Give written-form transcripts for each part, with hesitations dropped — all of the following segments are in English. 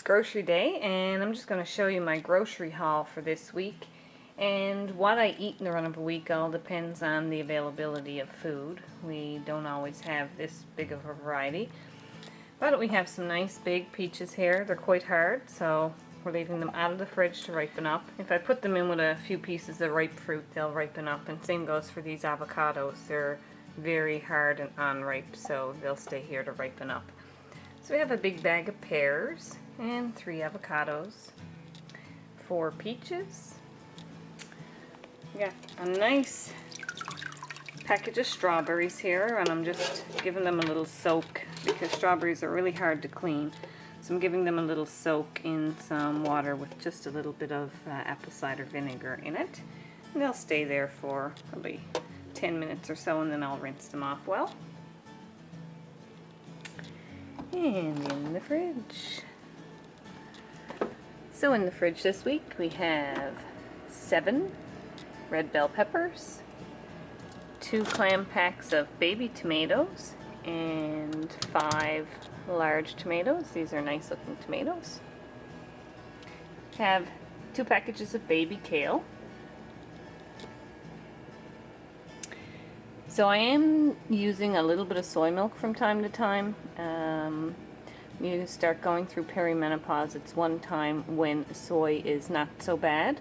grocery day, and I'm just going to show you my grocery haul for this week. And what I eat in the run of a week all depends on the availability of food. We don't always have this big of a variety. But we have some nice big peaches here. They're quite hard, so we're leaving them out of the fridge to ripen up. If I put them in with a few pieces of ripe fruit, they'll ripen up. And same goes for these avocados. They're very hard and unripe, so they'll stay here to ripen up. So we have a big bag of pears and 3 avocados, 4 peaches. We got a nice package of strawberries here, and I'm just giving them a little soak because strawberries are really hard to clean. So I'm giving them a little soak in some water with just a little bit of apple cider vinegar in it. And they'll stay there for probably 10 minutes or so, and then I'll rinse them off well. And in the fridge. So in the fridge this week we have 7 red bell peppers, 2 clam packs of baby tomatoes, and 5 large tomatoes. These are nice looking tomatoes. Have 2 packages of baby kale. So I am using a little bit of soy milk from time to time. You start going through perimenopause. It's one time when soy is not so bad,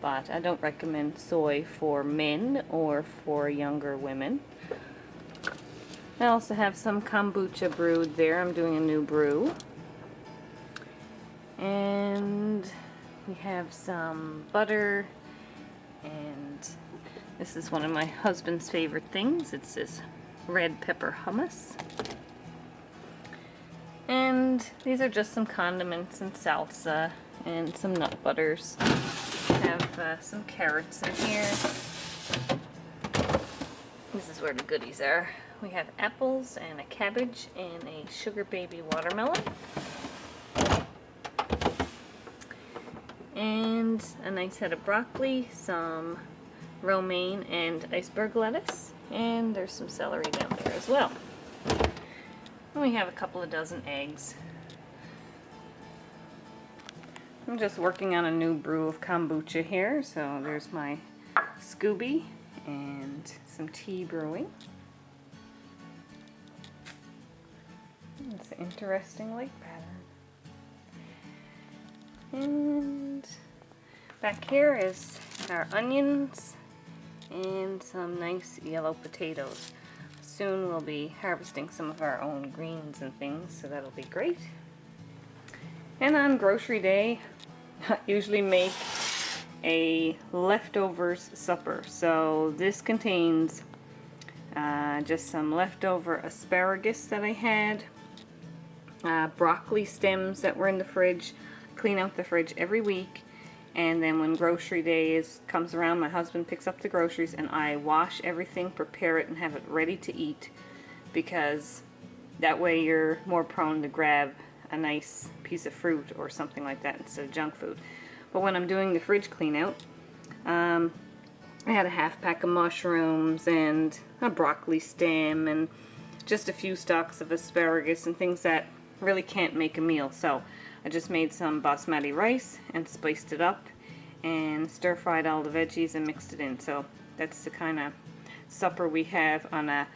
but I don't recommend soy for men or for younger women. I also have some kombucha brewed there. I'm doing a new brew. And we have some butter, and this is one of my husband's favorite things. It's this red pepper hummus. And these are just some condiments and salsa and some nut butters. Have some carrots in here. This is where the goodies are. We have apples and a cabbage and a sugar baby watermelon. And a nice head of broccoli, some romaine and iceberg lettuce, and there's some celery down there as well. And we have a couple of dozen eggs. I'm just working on a new brew of kombucha here, so there's my Scooby and some tea brewing. It's an interesting light pattern. And back here is our onions and some nice yellow potatoes. Soon we'll be harvesting some of our own greens and things, so that'll be great. And on grocery day, I usually make a leftovers supper. So this contains just some leftover asparagus that I had, broccoli stems that were in the fridge. Clean out the fridge every week, and then when grocery day comes around, my husband picks up the groceries and I wash everything, prepare it, and have it ready to eat, because that way you're more prone to grab a nice piece of fruit or something like that instead of junk food. But when I'm doing the fridge clean out, I had a half pack of mushrooms and a broccoli stem and just a few stalks of asparagus and things that really can't make a meal. So I just made some basmati rice and spiced it up and stir-fried all the veggies and mixed it in. So that's the kind of supper we have on a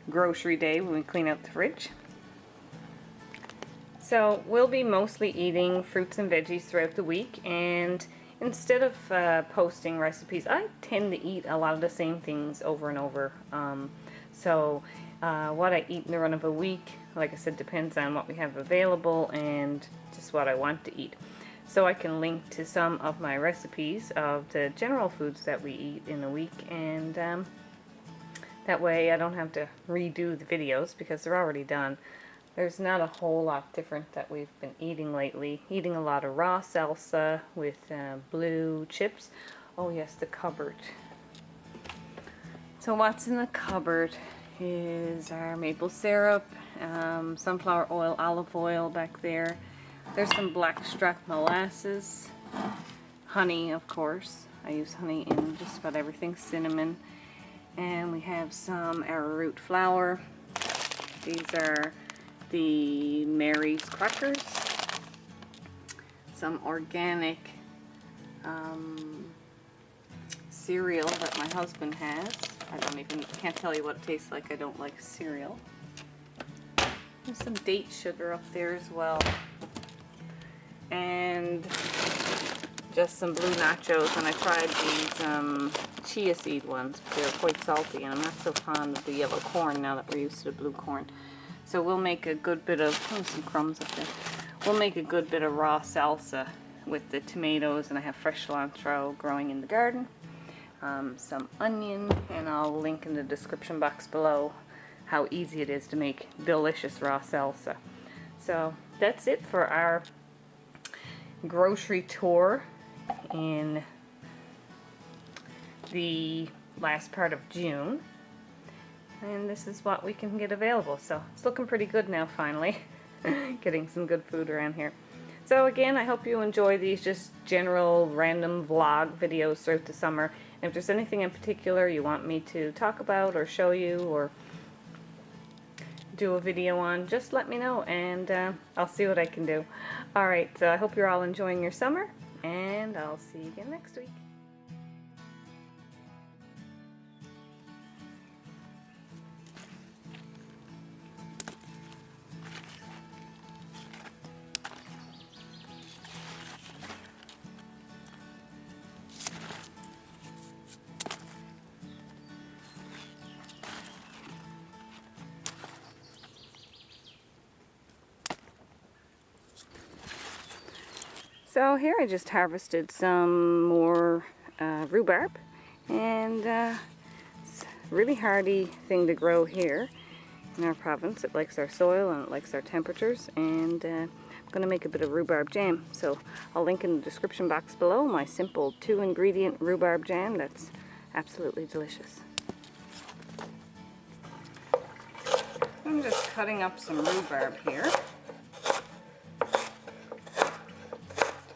grocery day when we clean out the fridge. So we'll be mostly eating fruits and veggies throughout the week, and instead of posting recipes, I tend to eat a lot of the same things over and over. What I eat in the run of a week, like I said, depends on what we have available and just what I want to eat. So I can link to some of my recipes of the general foods that we eat in a week, and that way I don't have to redo the videos because they're already done. There's not a whole lot different that we've been eating lately. Eating a lot of raw salsa with blue chips. Oh yes, the cupboard. So what's in the cupboard is our maple syrup, sunflower oil, olive oil back there. There's some blackstrap molasses, honey, of course. I use honey in just about everything, cinnamon. And we have some arrowroot flour. These are the Mary's crackers. some organic cereal that my husband has. Can't tell you what it tastes like. I don't like cereal. There's some date sugar up there as well. And just some blue nachos, and I tried these chia seed ones. They're quite salty, and I'm not so fond of the yellow corn now that we're used to the blue corn. So we'll make a good bit of, some crumbs up there. We'll make a good bit of raw salsa with the tomatoes, and I have fresh cilantro growing in the garden. Some onion, and I'll link in the description box below how easy it is to make delicious raw salsa. So that's it for our grocery tour in the last part of June, and this is what we can get available. So it's looking pretty good now, finally. Getting some good food around here. So again, I hope you enjoy these just general random vlog videos throughout the summer. And if there's anything in particular you want me to talk about or show you or do a video on, just let me know, and I'll see what I can do. Alright, so I hope you're all enjoying your summer, and I'll see you again next week. So here I just harvested some more rhubarb, and it's a really hardy thing to grow here in our province. It likes our soil and it likes our temperatures, and I'm going to make a bit of rhubarb jam. So I'll link in the description box below my simple 2-ingredient rhubarb jam that's absolutely delicious. I'm just cutting up some rhubarb here.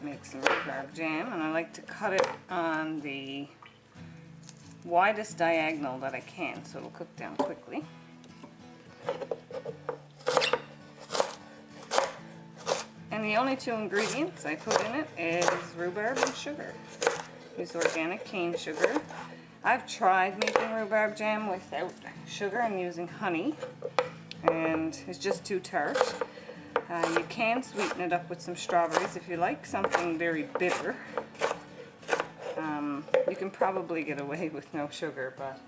Make some rhubarb jam, and I like to cut it on the widest diagonal that I can so it'll cook down quickly. And the only 2 ingredients I put in it is rhubarb and sugar. Use organic cane sugar. I've tried making rhubarb jam without sugar and using honey, and it's just too tart. You can sweeten it up with some strawberries if you like something very bitter. You can probably get away with no sugar, but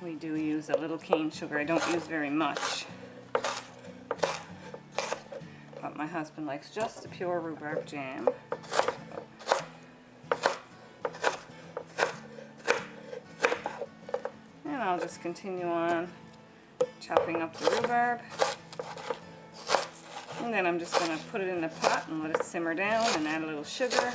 we do use a little cane sugar. I don't use very much, but my husband likes just the pure rhubarb jam. And I'll just continue on chopping up the rhubarb. And then I'm just going to put it in the pot and let it simmer down and add a little sugar.